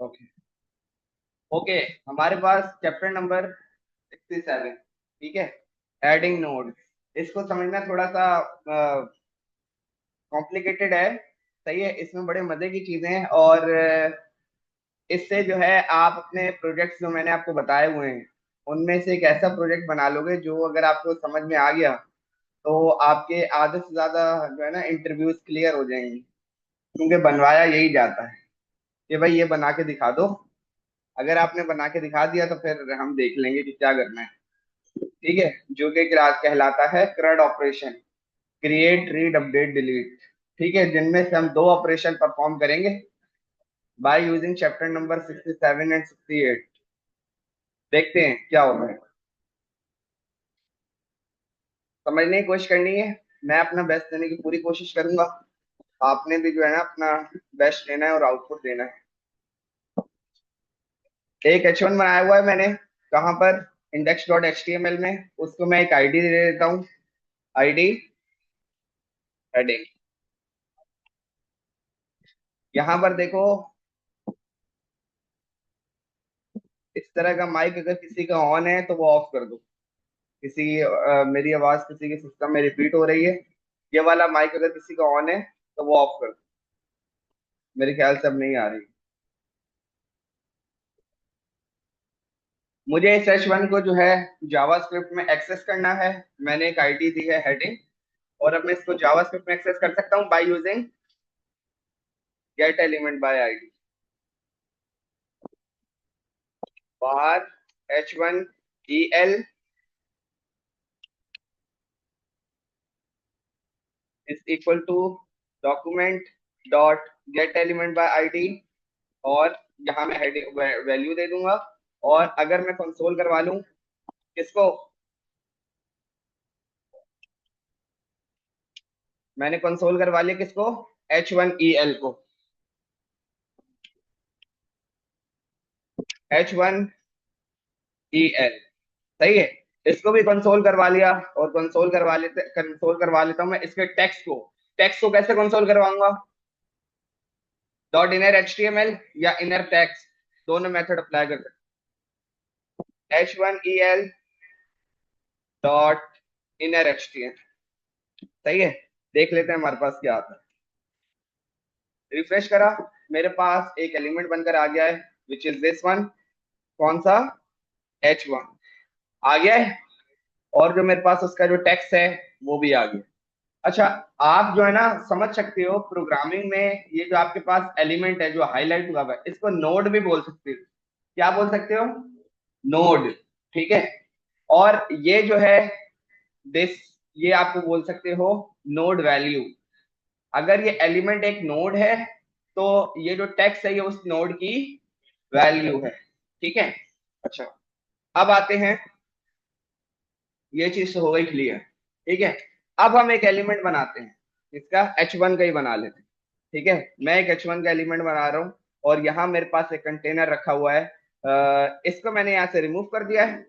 Okay. Okay, हमारे पास chapter number 67, ठीक है, एडिंग नोड। इसको समझना थोड़ा सा कॉम्प्लिकेटेड है, सही है। इसमें बड़े मजे की चीजें हैं, और इससे जो है आप अपने प्रोजेक्ट्स जो मैंने आपको बताए हुए हैं उनमें से एक ऐसा प्रोजेक्ट बना लोगे जो अगर आपको समझ में आ गया तो आपके आधे से ज्यादा जो है ना इंटरव्यूज क्लियर हो जाएंगे, क्योंकि बनवाया यही जाता है कि भाई ये बना के दिखा दो। अगर आपने बना के दिखा दिया तो फिर हम देख लेंगे कि क्या करना है, ठीक है। जो कि कहलाता है CRUD operation, create read update delete, ठीक है, जिनमें से हम दो ऑपरेशन परफॉर्म करेंगे by using chapter number 67 and 68। देखते हैं क्या होगा, समझने की कोशिश करनी है। मैं अपना बेस्ट देने की पूरी कोशिश करूंगा, आपने भी जो है ना अपना बेस्ट देना है और आउटपुट देना है। एक H1 बनाया हुआ है मैंने, कहाँ पर, index.html में। उसको मैं एक आईडी दे देता हूँ, आईडी हेडिंग। यहाँ पर देखो, इस तरह का माइक अगर किसी का ऑन है तो वो ऑफ कर दो। मेरी आवाज किसी के सिस्टम में रिपीट हो रही है, ये वाला माइक अगर किसी का ऑन है तो वो ऑफ कर दो। मेरे ख्याल से अब नहीं आ रही। मुझे इस H1 को जो है जावास्क्रिप्ट में एक्सेस करना है। मैंने एक आईडी दी है हेडिंग, और अब मैं इसको जावास्क्रिप्ट में एक्सेस कर सकता हूँ by using get element by ID. बाहर H1 EL is equal to document dot get element by ID, और यहाँ मैं हेडिंग वैल्यू दे दूंगा। और अगर मैं कंसोल करवा लूं किसको, मैंने कंसोल करवा लिया किसको, H1 EL को। H1 EL, सही है। इसको भी कंसोल करवा लिया, और कंसोल करवा लेता हूँ मैं इसके टेक्स्ट को कैसे कंसोल करवाऊंगा, डॉट इनर HTML या इनर टेक्स्ट, दोनों मेथड अप्लाई कर सकते हैं। H1 EL dot inner HTML, सही है। देख लेते हैं हमारे पास क्या आता है। रिफ्रेश करा, मेरे पास एक एलिमेंट बनकर आ गया है, विच इज दिस वन। कौन सा, H1 आ गया है। और जो मेरे पास उसका जो टेक्स्ट है वो भी आ गया। अच्छा, आप जो है ना समझ सकते हो प्रोग्रामिंग में ये जो आपके पास एलिमेंट है जो हाईलाइट हुआ हुआ है, इसको नोड भी बोल सकते हो। क्या बोल सकते हो, नोड, ठीक है। और ये जो है दिस, ये आपको बोल सकते हो नोड वैल्यू। अगर ये एलिमेंट एक नोड है तो ये जो टेक्स्ट है ये उस नोड की वैल्यू है, ठीक है। अच्छा, अब आते हैं, ये चीज तो हो गई क्लियर, ठीक है। अब हम एक एलिमेंट बनाते हैं, इसका H1 का ही बना लेते हैं, ठीक है। मैं एक H1 का एलिमेंट बना रहा हूँ, और यहाँ मेरे पास एक कंटेनर रखा हुआ है। इसको मैंने यहाँ से रिमूव कर दिया है,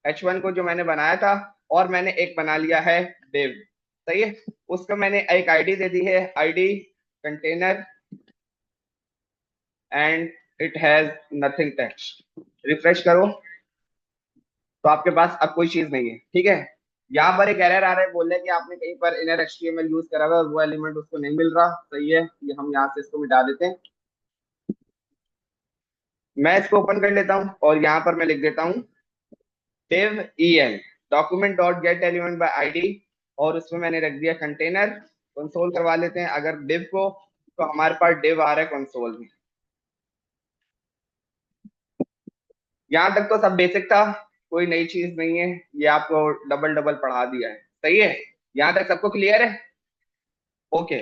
H1 को जो मैंने बनाया था, और मैंने एक बना लिया है div, सही है। उसको मैंने एक आईडी दे दी है, ID container, and it has nothing text. Refresh करो तो आपके पास अब कोई चीज नहीं है, ठीक है। यहाँ पर एक एरर आ रहा है, बोल रहे हैं कि आपने कहीं पर इनर HTML यूज करा हुआ है और वो एलिमेंट उसको नहीं मिल रहा, सही है। ये हम यहाँ से इसको मिटा देते हैं। मैं इसको ओपन कर लेता हूँ, और यहाँ पर मैं लिख देता हूँ div document dot get element by ID, और उसमें मैंने रख दिया कंटेनर। कंसोल करवा लेते हैं अगर div को, तो हमारे पास div आ रहा है कंसोल में। यहाँ तक तो सब बेसिक था, कोई नई चीज नहीं है, ये आपको डबल डबल पढ़ा दिया है, सही है। यहाँ तक सबको क्लियर है, ओके।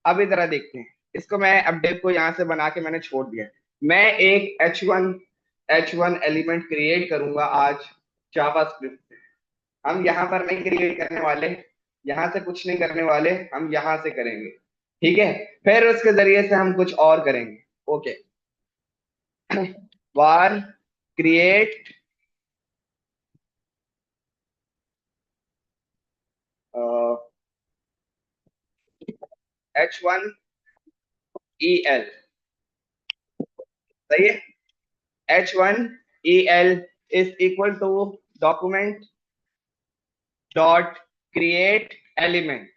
अब इधर देखते हैं, इसको मैं अपडेट को यहाँ से बना के मैंने छोड़ दिया। मैं एक H1 एलिमेंट क्रिएट करूंगा आज जावास्क्रिप्ट से। हम यहाँ पर नहीं क्रिएट करने वाले, यहाँ से कुछ नहीं करने वाले, हम यहाँ से करेंगे, ठीक है। फिर उसके जरिए से हम कुछ और करेंगे, ओके। वार क्रिएट H1 EL, सही है। H1EL is equal to document dot create element,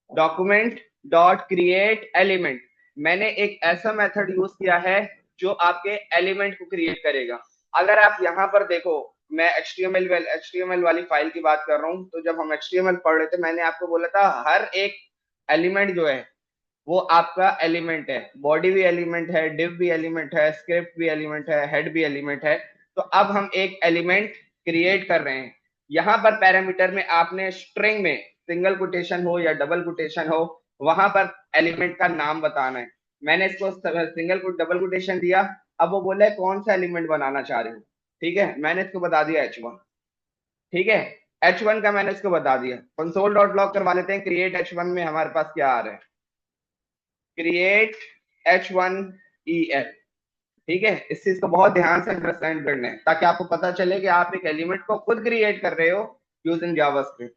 document dot create element. मैंने एक ऐसा मेथड यूज किया है जो आपके एलिमेंट को क्रिएट करेगा। अगर आप यहाँ पर देखो, मैं HTML वाली फाइल की बात कर रहा हूँ, तो जब हम HTML पढ़ रहे थे मैंने आपको बोला था हर एक एलिमेंट जो है वो आपका एलिमेंट है। बॉडी भी एलिमेंट है, डिव भी एलिमेंट है, स्क्रिप्ट भी एलिमेंट है, हेड भी एलिमेंट है। तो अब हम एक एलिमेंट क्रिएट कर रहे हैं। यहाँ पर पैरामीटर में आपने स्ट्रिंग में सिंगल कोटेशन हो या डबल कोटेशन हो, वहां पर एलिमेंट का नाम बताना है। मैंने इसको सिंगल को डबल कोटेशन दिया। अब वो बोला है कौन सा एलिमेंट बनाना चाह रहे हो। ठीक है, मैंने इसको बता दिया H1। ठीक है, H1 का मैंने इसको बता दिया। कंसोल डॉट लॉग करवा लेते हैं। क्रिएट H1 में हमारे पास क्या आ रहा है, क्रिएट H1EL। ठीक है, इस चीज को बहुत ध्यान से अंडरस्टैंड करना है ताकि आपको पता चले कि आप एक एलिमेंट को खुद क्रिएट कर रहे हो यूजिंग जावास्क्रिप्ट।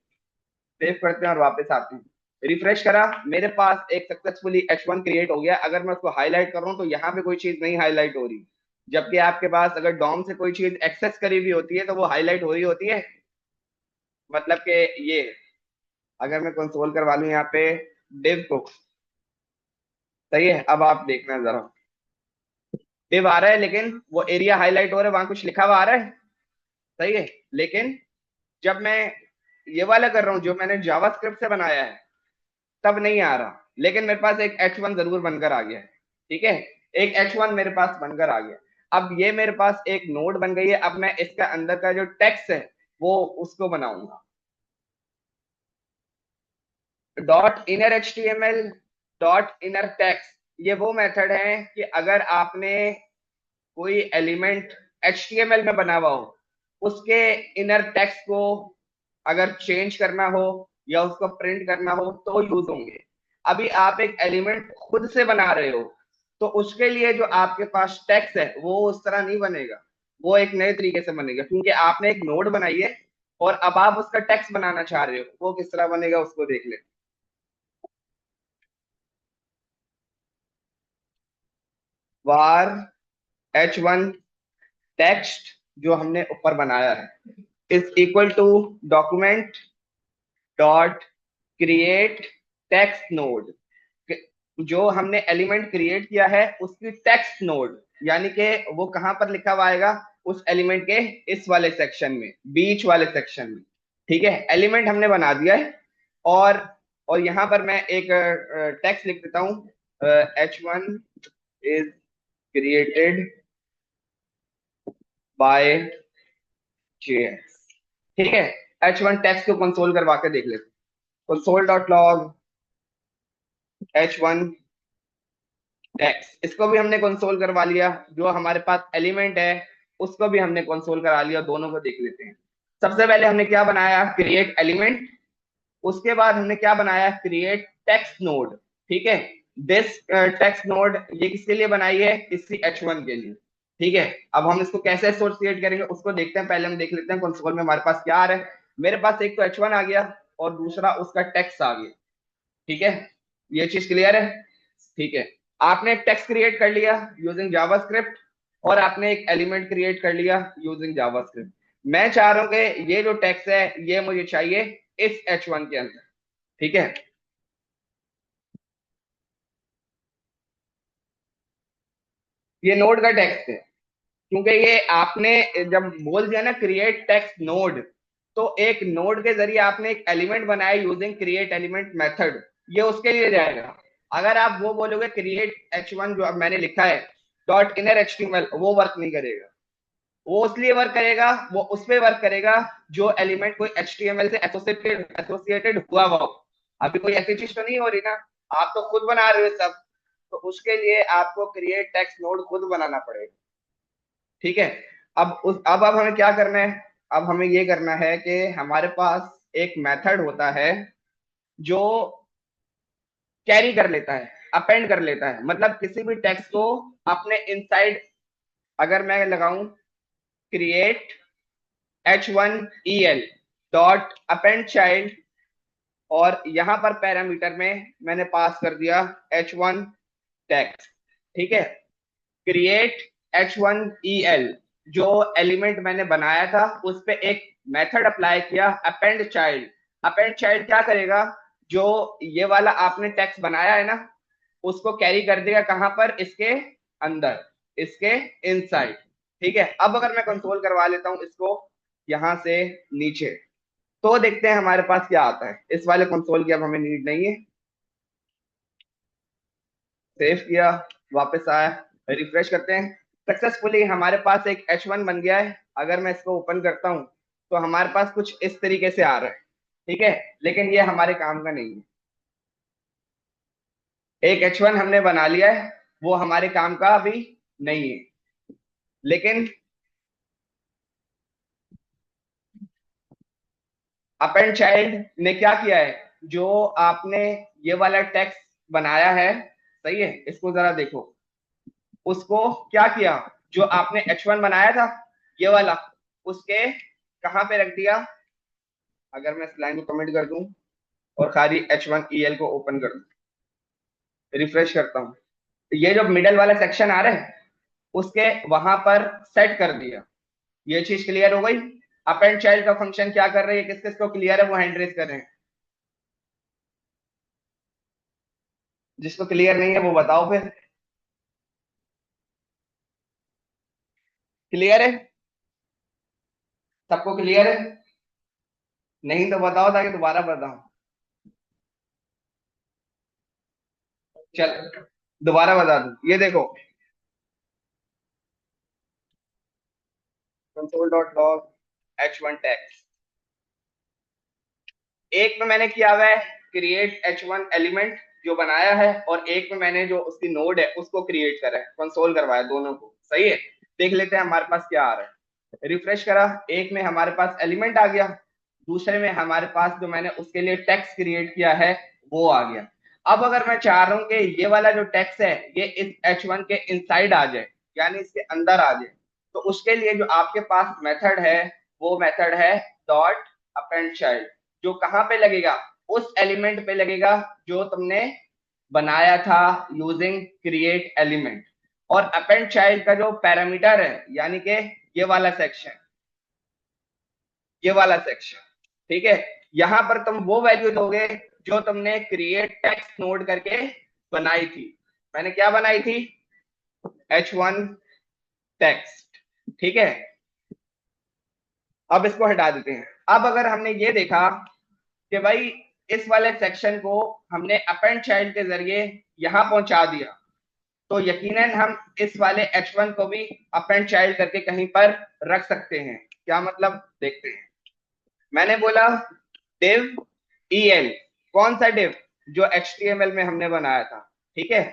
सेव करते हैं और वापस आते हैं। रिफ्रेश करा, मेरे पास एक सक्सेसफुली H1 क्रिएट हो गया। अगर मैं उसको हाईलाइट कर रहा हूं तो यहाँ पे कोई चीज नहीं हाईलाइट हो रही, जबकि आपके पास अगर डॉम से कोई चीज एक्सेस करी हुई होती है तो वो हाईलाइट हो रही होती है। मतलब कि ये, अगर मैं कंसोल करवा लूं यहाँ पे डिव को, सही है। अब आप देखना जरा, डिव आ रहा है लेकिन वो एरिया हाईलाइट हो रहा है, वहां कुछ लिखा हुआ आ रहा है, सही है। लेकिन जब मैं ये वाला कर रहा हूँ जो मैंने जावास्क्रिप्ट से बनाया है तब नहीं आ रहा, लेकिन मेरे पास एक H1 जरूर बनकर आ गया है। ठीक है, एक H1 मेरे पास बनकर आ गया। अब ये मेरे पास एक नोड बन गई है। अब मैं इसका अंदर का जो टेक्स्ट है वो उसको बनाऊंगा। Dot inner HTML dot inner text, ये वो मेथड है कि अगर आपने कोई एलिमेंट HTML में बना हुआ हो, उसके इनर टेक्स्ट को अगर चेंज करना हो या उसको प्रिंट करना हो तो यूज होंगे। अभी आप एक एलिमेंट खुद से बना रहे हो तो उसके लिए जो आपके पास टेक्स्ट है वो उस तरह नहीं बनेगा, वो एक नए तरीके से बनेगा, क्योंकि आपने एक नोड बनाई है और अब आप उसका टेक्स्ट बनाना चाह रहे हो। वो किस तरह बनेगा उसको देख ले। वार H1 टेक्स्ट जो हमने ऊपर बनाया है is equal to document dot create text node. जो हमने एलिमेंट क्रिएट किया है उसकी टेक्स्ट नोड, यानी कि वो कहां पर लिखा हुआ आएगा, उस एलिमेंट के इस वाले सेक्शन में, बीच वाले सेक्शन में। ठीक है, एलिमेंट हमने बना दिया है। और और यहां पर मैं एक टेक्स्ट लिख देता हूं, H1 is created by JS। ठीक है, H1 टेक्स्ट को कंसोल करवा के देख लेते हैं। Console dot log H1 text, इसको भी हमने कंसोल करवा लिया। जो हमारे पास एलिमेंट है उसको भी हमने कंसोल करा लिया। दोनों को देख लेते हैं। सबसे पहले हमने क्या बनाया, क्रिएट एलिमेंट। उसके बाद हमने क्या बनाया, क्रिएट टेक्स्ट नोड। ठीक है, दिस टेक्स्ट नोड ये किसके लिए बनाई है, इसी H1 के लिए। ठीक है, अब हम इसको कैसे एसोसिएट करेंगे उसको देखते हैं। पहले हम देख लेते हैं कंसोल में हमारे पास क्या आ रहा है। मेरे पास एक तो H1 आ गया और दूसरा उसका टेक्स्ट आ गया। ठीक है, ये चीज क्लियर है। ठीक है, आपने एक टेक्स्ट क्रिएट कर लिया यूजिंग जावास्क्रिप्ट और आपने एक एलिमेंट क्रिएट कर लिया यूजिंग जावास्क्रिप्ट। मैं चाह रहा हूं कि ये जो टेक्स्ट है ये मुझे चाहिए इस H1 के अंदर। ठीक है, ये नोड का टेक्स्ट है, क्योंकि ये आपने जब बोल दिया ना क्रिएट टेक्स्ट नोड, तो एक नोड के जरिए आपने एक एलिमेंट बनाया यूजिंग क्रिएट एलिमेंट मेथड, ये उसके लिए जाएगा। अगर आप वो बोलोगे क्रिएट H1 जो अब मैंने लिखा है डॉट इनर HTML, वो वर्क नहीं करेगा। वो उसलिए वर्क करेगा, वो उस पे वर्क करेगा जो एलिमेंट कोई HTML से एसोसिएटेड हुआ हुआ हो। अभी कोई ऐसी चीज तो नहीं हो रही ना, आप तो खुद बना रहे हो सब। तो उसके लिए आपको क्रिएट टेक्स्ट नोड खुद बनाना पड़ेगा। ठीक है, अब हमें क्या करना है, अब हमें ये करना है कि हमारे पास एक मेथड होता है जो कैरी कर लेता है, अपेंड कर लेता है। मतलब किसी भी टेक्स्ट को अपने इनसाइड, अगर मैं लगाऊं create H1EL dot append child, और यहां पर पैरामीटर में मैंने पास कर दिया H1 टेक्स्ट। ठीक है, क्रिएट H1EL, जो एलिमेंट मैंने बनाया था उस पे एक मेथड अप्लाई किया अपेंड चाइल्ड। अपेंड चाइल्ड क्या करेगा, जो ये वाला आपने टेक्स्ट बनाया है ना, उसको कैरी कर देगा कहां पर, इसके अंदर, इसके इनसाइड। ठीक है, अब अगर मैं कंट्रोल करवा लेता हूं इसको यहां से नीचे, तो देखते हैं हमारे पास क्या आता है। इस वाले कंसोल की अब हमें नीड नहीं है। सेव किया, वापस आया, रिफ्रेश करते हैं। सक्सेसफुली हमारे पास एक H1 बन गया है। अगर मैं इसको ओपन करता हूं तो हमारे पास कुछ इस तरीके से आ रहा है। ठीक है, लेकिन ये हमारे काम का नहीं है। एक H1 हमने बना लिया है, वो हमारे काम का अभी नहीं है। लेकिन अपेंड चाइल्ड ने क्या किया है, जो आपने ये वाला टेक्स्ट बनाया है, सही है, इसको जरा देखो, उसको क्या किया, जो आपने H1 बनाया था ये वाला, उसके कहां पे रख दिया। अगर मैं इस लाइन को कमेंट कर दूं और खाली H1EL को ओपन कर दूं, रिफ्रेश करता हूं, तो ये जो मिडल वाला सेक्शन आ रहा है उसके वहां पर सेट कर दिया। ये चीज क्लियर हो गई। अपेंड चाइल्ड का फंक्शन क्या कर रही है, किस किस को क्लियर है वो हैंड रेज कर रहे हैं। जिसको क्लियर नहीं है वो बताओ फिर। क्लियर है, सबको क्लियर है? नहीं तो बताओ ताकि दोबारा बताऊं। चल, दोबारा बता दूं, ये देखो, console.log H1 text, एक में मैंने किया हुआ है क्रिएट H1 एलिमेंट जो बनाया है, और एक में मैंने जो उसकी नोड है उसको क्रिएट करा है, कंसोल करवाया दोनों को। सही है, देख लेते हैं हमारे पास क्या आ रहा है। रिफ्रेश करा, एक में हमारे पास एलिमेंट आ गया, दूसरे में हमारे पास जो मैंने उसके लिए टेक्स्ट क्रिएट किया है वो आ गया। अब अगर मैं चाह रहा हूं कि ये वाला जो टेक्स्ट है ये इस H1 के इनसाइड आ जाए, यानी इसके अंदर आ जाए, तो उसके लिए जो आपके पास मेथड है वो मेथड है डॉट अपेंड चाइल्ड, जो कहां पे लगेगा, उस एलिमेंट पे लगेगा जो तुमने बनाया था यूजिंग क्रिएट एलिमेंट। और अपेंड चाइल्ड का जो पैरामीटर है, यानी कि ये वाला सेक्शन, ये वाला सेक्शन, ठीक है, यहां पर तुम वो वैल्यू दोगे जो तुमने क्रिएट टेक्स्ट नोड करके बनाई थी। मैंने क्या बनाई थी, H1 टेक्स्ट। ठीक है, अब इसको हटा देते हैं। अब अगर हमने ये देखा कि भाई इस वाले सेक्शन को हमने अपेंड चाइल्ड के जरिए यहां पहुंचा दिया, तो यकीनन हम इस वाले H1 को भी अपेंड चाइल्ड करके कहीं पर रख सकते हैं। क्या मतलब, देखते हैं। मैंने बोला div el, कौन सा div, जो HTML में हमने बनाया था, ठीक है,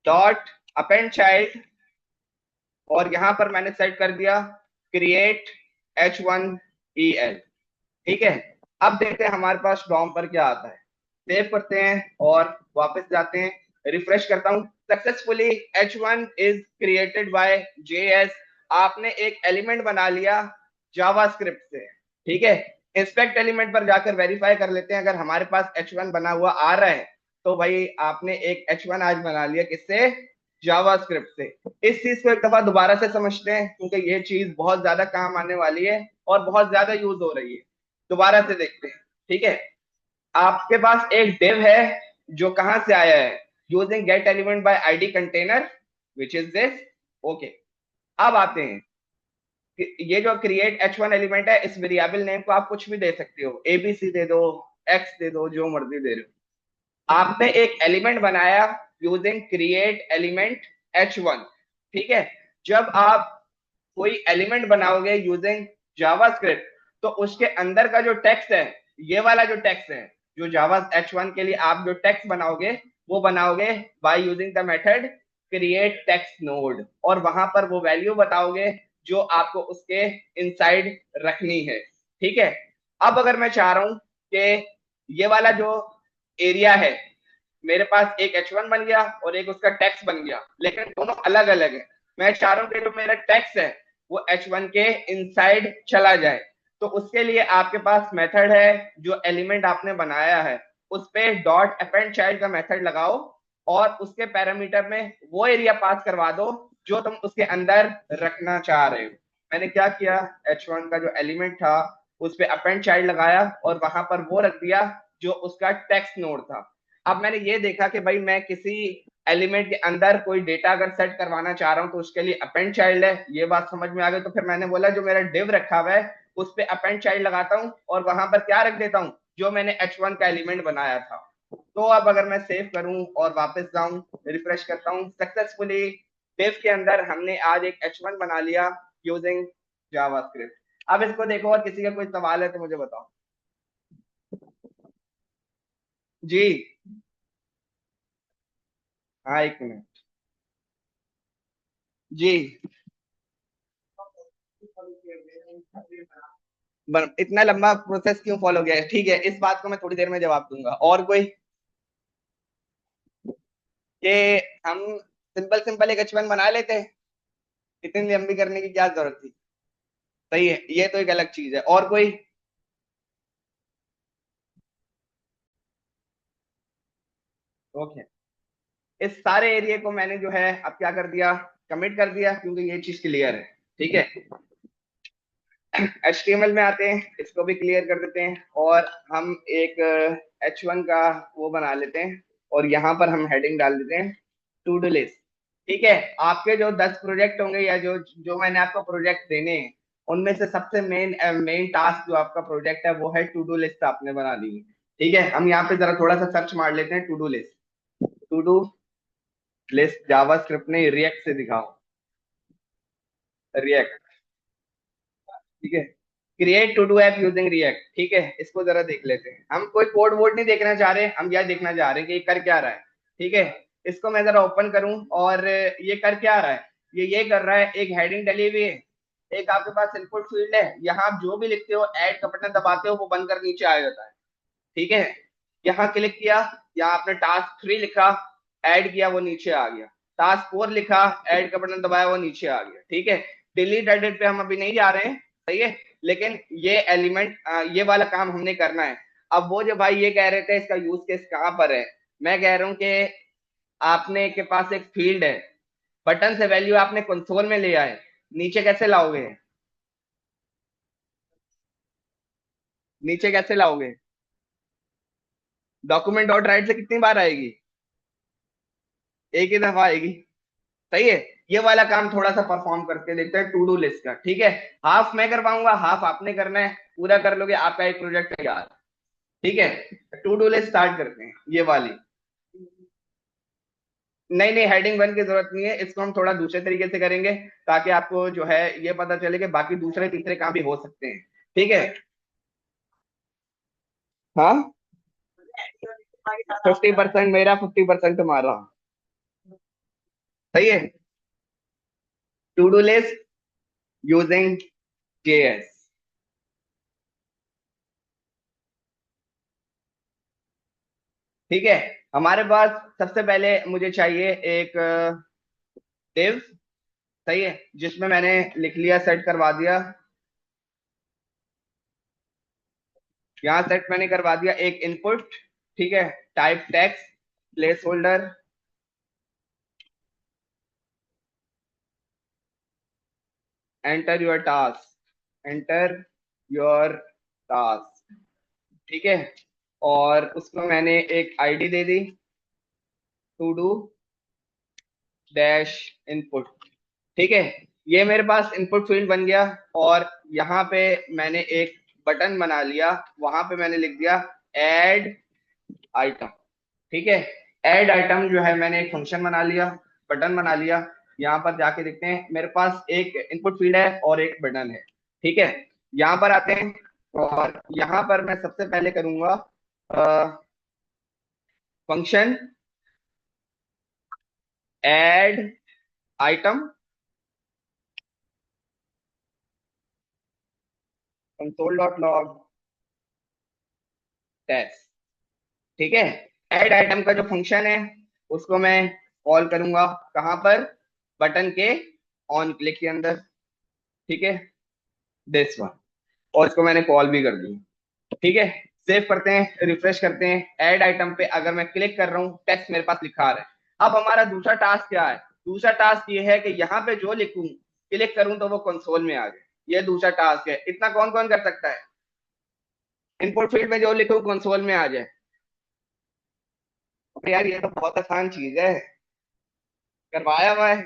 डॉट अपेंड चाइल्ड, और यहां पर मैंने सेट कर दिया क्रिएट H1EL। ठीक है, अब देखते हैं हमारे पास डॉम पर क्या आता है। सेव करते हैं और वापस जाते हैं, रिफ्रेश करता हूं। Successfully H1 is created by JS। आपने एक एलिमेंट बना लिया जावास्क्रिप्ट से। ठीक है, इंस्पेक्ट एलिमेंट पर जाकर वेरीफाई कर लेते हैं अगर हमारे पास H1 बना हुआ आ रहा है, तो भाई आपने एक H1 आज बना लिया, किससे, जावास्क्रिप्ट से। इस चीज को एक दफा दोबारा से समझते हैं क्योंकि ये चीज बहुत ज्यादा काम आने वाली है और बहुत ज्यादा यूज हो रही है। दोबारा से देखते हैं। ठीक है, आपके पास एक div है जो कहां से आया है, using get element by ID container which is this. Okay, अब आते हैं ये जो क्रिएट H1 एलिमेंट है, इस वेरिएबल नेम को आप कुछ भी दे सकते हो, एबीसी दे दो, एक्स दे दो, जो मर्जी दे रहे हो। आपने एक एलिमेंट बनाया यूजिंग क्रिएट एलिमेंट H1। ठीक है, जब आप कोई एलिमेंट बनाओगे यूजिंग जावास्क्रिप्ट, तो उसके अंदर का जो टेक्स्ट है, ये वाला जो टेक्स्ट है, जो जावा H1 के लिए आप जो टेक्स्ट बनाओगे वो बनाओगे by using the method create text node, और वहां पर वो वैल्यू बताओगे जो आपको उसके इनसाइड रखनी है। ठीक है, अब अगर मैं चाह रहा हूं कि ये वाला जो एरिया है, मेरे पास एक H1 बन गया और एक उसका टेक्स्ट बन गया, लेकिन दोनों अलग अलग है। मैं चाह रहा हूं कि जो मेरा टेक्स्ट है वो H1 के इनसाइड चला जाए, तो उसके लिए आपके पास मेथड है, जो एलिमेंट आपने बनाया है उस पे डॉट अपेंड चाइल्ड का मेथड लगाओ, और उसके पैरामीटर में वो एरिया पास करवा दो जो तुम उसके अंदर रखना चाह रहे हो। मैंने क्या किया, H1 का जो एलिमेंट था उस पे अपेंड चाइल्ड लगाया और वहां पर वो रख दिया जो उसका टेक्स्ट नोड था। अब मैंने ये देखा कि भाई मैं किसी एलिमेंट के अंदर कोई डेटा अगर सेट करवाना चाह रहा हूँ तो उसके लिए अपेंड चाइल्ड है, ये बात समझ में आ गई। तो फिर मैंने बोला जो मेरा डिव रखा हुआ है उस पे अपेंड चाइल्ड लगाता हूँ और वहां पर क्या रख देता हूँ, जो मैंने H1 का एलिमेंट बनाया था। तो अब अगर मैं सेव करूं और वापस जाऊं, रिफ्रेश करता हूं, सक्सेसफुली डिव के अंदर हमने आज एक H1 बना लिया यूजिंग जावास्क्रिप्ट। अब इसको देखो और किसी का कोई सवाल है तो मुझे बताओ। जी। हाँ, एक मिनट। जी। इतना लंबा प्रोसेस क्यों फॉलो किया है, ठीक है, इस बात को मैं थोड़ी देर में जवाब दूंगा। और कोई, कि हम सिंपल सिंपल एक H1 बना लेते, इतनी लंबी करने की क्या जरूरत थी। सही है, ये तो एक अलग चीज है। और कोई? ओके। इस सारे एरिया को मैंने जो है अब क्या कर दिया, कमिट कर दिया, क्योंकि ये चीज क्लियर है। ठीक है, HTML में आते हैं, इसको भी क्लियर कर देते हैं और हम एक H1 का वो बना लेते हैं और यहाँ पर हम हेडिंग डाल देते हैं टू डू लिस्ट। ठीक है, आपके जो 10 प्रोजेक्ट होंगे या जो जो मैंने आपको प्रोजेक्ट देने हैं उनमें से सबसे मेन मेन टास्क जो आपका प्रोजेक्ट है वो है टू डू लिस्ट आपने बना दी है। ठीक है, हम यहाँ पे जरा थोड़ा सा सर्च मार लेते हैं to do list. To do list JavaScript ने रिएक्ट से दिखाओ, रिएक्ट। ठीक है, create to do app using React. ठीक है, इसको जरा देख लेते हैं। हम कोई कोड वोड नहीं देखना चाह रहे, हम यह देखना चाह रहे हैं कि ये कर क्या रहा है। ठीक है, इसको मैं जरा ओपन करूं और ये कर क्या रहा है। ये कर रहा है, एक हेडिंग डली हुई है, एक आपके पास इनपुट फील्ड है, यहाँ आप जो भी लिखते हो ऐड का बटन दबाते हो वो बनकर नीचे आ जाता है। ठीक है, यहाँ क्लिक किया, यहाँ आपने टास्क 3 लिखा, ऐड किया, वो नीचे आ गया। टास्क 4 लिखा, ऐड का बटन दबाया, वो नीचे आ गया। ठीक है, डिलीट एडिट पे हम अभी नहीं जा रहे हैं। सही है, लेकिन ये एलिमेंट, ये वाला काम हमने करना है। अब वो जो भाई ये कह रहे थे इसका यूज केस कहाँ पर है, मैं कह रहा हूँ कि आपने के पास एक फील्ड है, बटन से वैल्यू आपने कंसोल में ले आए, नीचे कैसे लाओगे, नीचे कैसे लाओगे। डॉक्यूमेंट डॉट राइट से कितनी बार आएगी, एक ही दफा आएगी। सही है, ये वाला काम थोड़ा सा परफॉर्म करके देखते हैं टू डू लिस्ट का। ठीक है, हाफ मैं करवाऊंगा, हाफ आपने करना है, पूरा कर लोगे आपका एक प्रोजेक्ट तैयार। ठीक है, टू डू लिस्ट स्टार्ट करते हैं ये वाली। नहीं नहीं, हेडिंग वन की जरूरत नहीं है, इसको हम थोड़ा दूसरे तरीके से करेंगे ताकि आपको जो है ये पता चले कि बाकी दूसरे तीसरे काम भी हो सकते हैं। ठीक है। हाँ, 50% मेरा, 50% तुम्हारा। सही है, to do list using JS। ठीक है, हमारे पास सबसे पहले मुझे चाहिए एक div। सही है, जिसमें मैंने लिख लिया, सेट करवा दिया, यहाँ सेट मैंने करवा दिया एक इनपुट। ठीक है, type text, placeholder, enter your task, enter your task. ठीक है, और उसको मैंने एक आईडी दे दी, टू डू डैश इनपुट। ठीक है, ये मेरे पास इनपुट फील्ड बन गया और यहाँ पे मैंने एक बटन बना लिया, वहां पे मैंने लिख दिया ऐड आइटम। ठीक है, ऐड आइटम जो है मैंने एक फंक्शन बना लिया, बटन बना लिया। यहाँ पर जाके देखते हैं, मेरे पास एक इनपुट फील्ड है और एक बटन है। ठीक है, यहाँ पर आते हैं और यहाँ पर मैं सबसे पहले करूंगा function add item console dot log test. ठीक है, ऐड आइटम का जो फंक्शन है उसको मैं कॉल करूंगा कहां पर, बटन के ऑन क्लिक के अंदर। ठीक है, दिस वन, और इसको मैंने कॉल भी कर दी। ठीक है, सेव करते हैं, रिफ्रेश करते हैं। ऐड आइटम पे अगर मैं क्लिक कर रहा हूँ टेक्स्ट मेरे पास लिखा आ रहा है, अब हमारा दूसरा टास्क क्या है? दूसरा टास्क ये है कि यहाँ पे जो लिखूं, क्लिक करूं तो वो कंसोल में आ जाए। ये दूसरा टास्क है। इतना कौन कौन कर सकता है? इनपुट फील्ड में जो लिखूं कंसोल में आ जाए। अरे यार, ये तो बहुत आसान चीज है, करवाया हुआ है।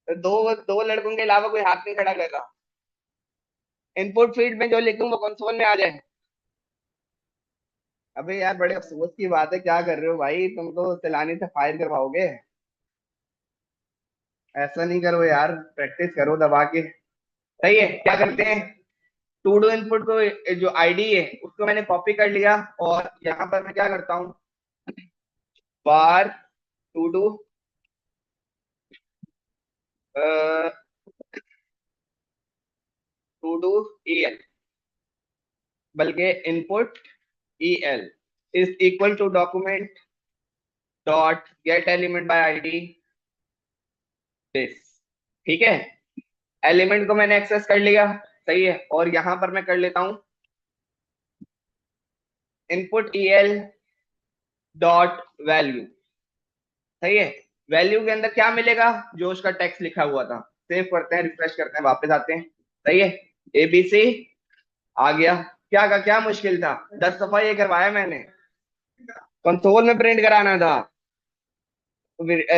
तो दो दो लड़कों के अलावा कोई हाथ नहीं खड़ा कर रहा। इनपुट फील्ड में जो लिखूं वो कंसोल में आ जाए। अबे यार, बड़े अफसोस की बात है, क्या कर रहे हो भाई? तुम तो सैलानी से फायर करवाओगे। ऐसा नहीं करो यार, प्रैक्टिस करो दबा के। सही है, क्या करते हैं? टू डू इनपुट को जो आईडी है उसको मैंने कॉपी कर लिया, और यहाँ पर मैं क्या करता हूँ, var to do to do E L, बल्कि input E L is equal to document dot get element by ID this. ठीक है, एलिमेंट को मैंने एक्सेस कर लिया। सही है, और यहां पर मैं कर लेता हूं input E L dot value. सही है, वैल्यू के अंदर क्या मिलेगा? जो उसका टेक्स्ट लिखा हुआ था। सेव करते हैं, रिफ्रेश करते हैं, वापस आते हैं। सही है, एबीसी आ गया। क्या मुश्किल था? 10 दफा ये करवाया मैंने। कंसोल में प्रिंट कराना था।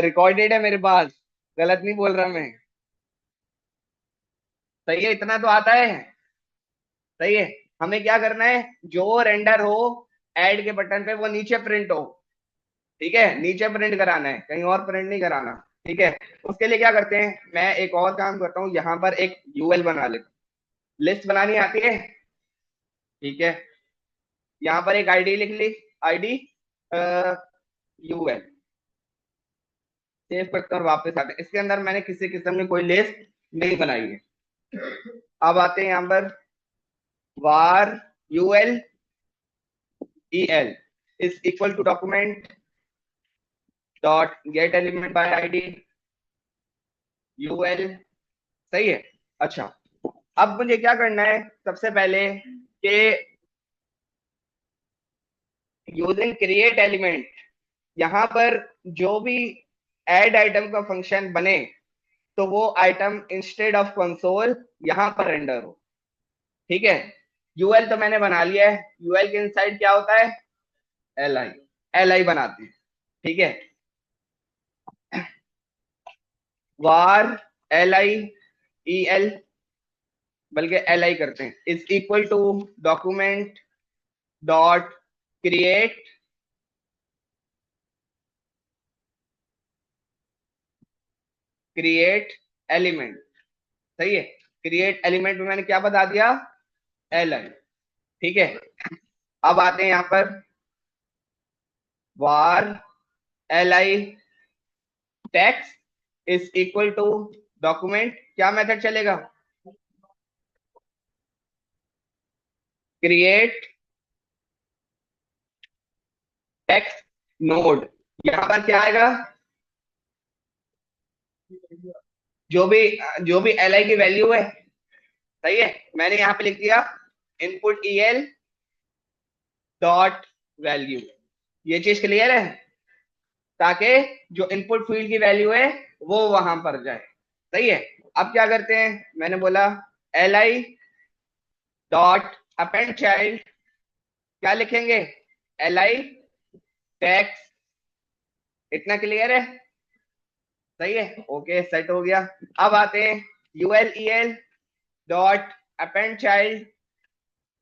रिकॉर्डेड है मेरे पास, गलत नहीं बोल रहा मैं। सही है, इतना तो आता है। सही है, हमें क्या करना है? जो रेंडर हो ऐड के बटन पे, वो नीचे प्रिंट हो। ठीक है, नीचे प्रिंट कराना है, कहीं और प्रिंट नहीं कराना। ठीक है, उसके लिए क्या करते हैं, मैं एक और काम करता हूँ, यहाँ पर एक यूएल बना लेता हूँ। लिस्ट बनानी आती है? ठीक है, यहाँ पर एक आईडी लिख ली। आईडी यूएल, सेव करते हैं और वापस आते हैं। इसके अंदर मैंने किसी किस्म की कोई लिस्ट नहीं बनाई है। अब आते हैं यहाँ पर, var ul el is equal to document dot get element by id ul। सही है। अच्छा, अब मुझे क्या करना है सबसे पहले कि यूजिंग क्रिएट एलिमेंट, यहां पर जो भी ऐड आइटम का फंक्शन बने, तो वो आइटम इंस्टेड ऑफ कंसोल यहां पर रेंडर हो। ठीक है, यूएल तो मैंने बना लिया है। यूएल के इनसाइड क्या होता है? L I. एल आई बनाते हैं। ठीक है, var L I E L, बल्कि एल आई करते हैं, is equal to document dot create create element. सही है, क्रिएट एलिमेंट में मैंने क्या बता दिया? L I. ठीक है, अब आते हैं यहां पर, var L I text is equal to document, क्या मेथड चलेगा? Create text node. यहां पर क्या आएगा? जो भी जो भी एल आई की वैल्यू है। सही है, मैंने यहां पे लिख दिया input E L dot value. ये चीज क्लियर है? ताकि जो इनपुट फील्ड की वैल्यू है वो वहां पर जाए। सही है, अब क्या करते हैं, मैंने बोला L I dot append child, क्या लिखेंगे? एल आई टैक्स। इतना क्लियर है? सही है, ओके, सेट हो गया। अब आते हैं UL E L dot append child,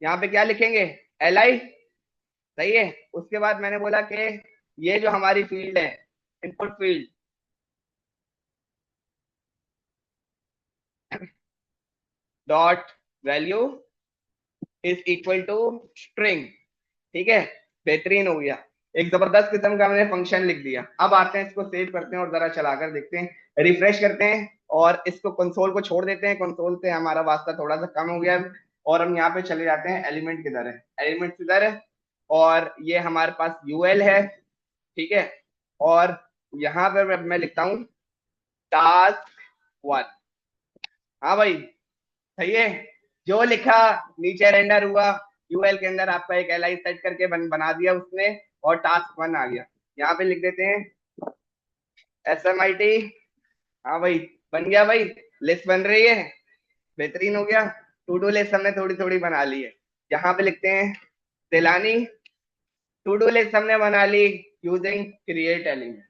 यहाँ पे क्या लिखेंगे? L I. सही है, उसके बाद मैंने बोला कि ये जो हमारी फील्ड है, input field dot value is equal to string. ठीक है, बेहतरीन हो गया। एक जबरदस्त किस्म का मैंने फंक्शन लिख दिया। अब आते हैं, इसको सेव करते हैं और जरा चलाकर देखते हैं, रिफ्रेश करते हैं और इसको कंसोल को छोड़ देते हैं। कंसोल से हमारा वास्ता थोड़ा सा कम हो गया है, और हम यहाँ पे चले जाते हैं। एलिमेंट किधर है? एलिमेंट किधर है? और ये हमारे पास यूएल है। ठीक है, और यहाँ पर मैं लिखता हूँ टास्क वन। हाँ भाई, सही है, जो लिखा नीचे रेंडर हुआ। यूएल के अंदर आपका एक एल आई सेट करके बना दिया उसने, और टास्क वन आ गया। यहाँ पे लिख देते हैं SMIT, हाँ भाई बन गया भाई, लिस्ट बन रही है, बेहतरीन हो गया। टू डू लिस्ट हमने थोड़ी थोड़ी बना ली है। यहाँ पे लिखते हैं तिलानी, टू डू लिस्ट हमने बना ली यूजिंग क्रिएट एलिमेंट।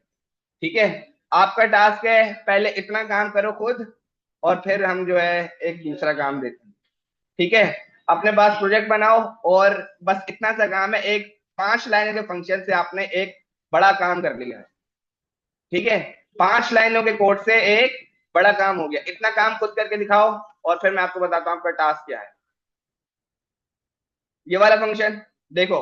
ठीक है, आपका टास्क है पहले इतना काम करो खुद, और फिर हम जो है एक दूसरा काम देते हैं। ठीक है, अपने पास प्रोजेक्ट बनाओ, और बस इतना सा काम है, एक 5 लाइनों के फंक्शन से आपने एक बड़ा काम कर लिया है। ठीक है, 5 लाइनों के कोड से एक बड़ा काम हो गया। इतना काम खुद करके दिखाओ, और फिर मैं आपको बताता हूँ आपका टास्क क्या है। ये वाला फंक्शन देखो,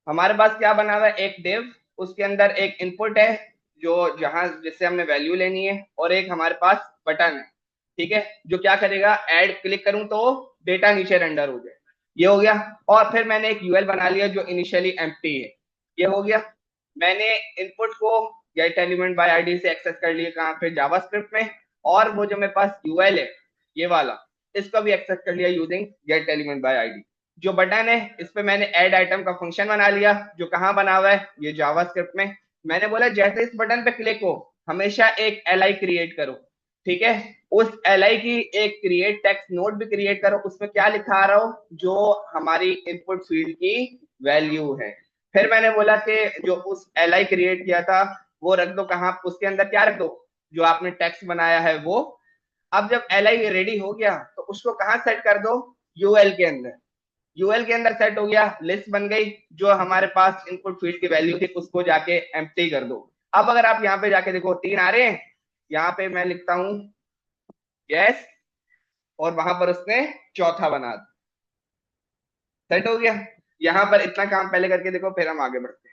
हमारे पास क्या बना हुआ है, एक div, उसके अंदर एक इनपुट है जो जहां जिससे हमने वैल्यू लेनी है, और एक हमारे पास बटन है। ठीक है, जो क्या करेगा, ऐड क्लिक करूं तो डेटा नीचे रेंडर हो जाए। ये हो गया। और फिर मैंने एक यूएल बना लिया जो इनिशियली एम्प्टी है। ये हो गया। मैंने इनपुट को गेट एलिमेंट बाय आईडी से एक्सेस कर लिया, कहाँ पे, जावास्क्रिप्ट में। और वो जो मेरे पास यूएल है, ये वाला, इसको भी एक्सेस कर लिया using get element by ID. जो बटन है इस पे मैंने ऐड आइटम का फंक्शन बना लिया, जो कहाँ बना हुआ है, ये जावास्क्रिप्ट में। मैंने बोला जैसे इस बटन पे क्लिक हो, हमेशा एक एलआई क्रिएट करो। ठीक है, उस एलआई की एक क्रिएट टेक्स्ट नोट भी क्रिएट करो, उसमें क्या लिखा आ रहा हो, जो हमारी इनपुट फील्ड की वैल्यू है। फिर मैंने बोला कि जो उस एलआई क्रिएट किया था वो रख दो कहाँ, उसके अंदर क्या रख दो, जो आपने टेक्स्ट बनाया है वो। अब जब एलआई रेडी हो गया तो उसको कहाँ सेट कर दो, यूएल के अंदर। यूएल के अंदर सेट हो गया, लिस्ट बन गई। जो हमारे पास इनपुट फील्ड की वैल्यू थी उसको जाके एम्प्टी कर दो। अब अगर आप यहाँ पे जाके देखो 3 आ रहे हैं, यहाँ पे मैं लिखता हूँ यस, और वहां पर उसने चौथा बना दिया। सेट हो गया। यहाँ पर इतना काम पहले करके देखो, फिर हम आगे बढ़ते हैं।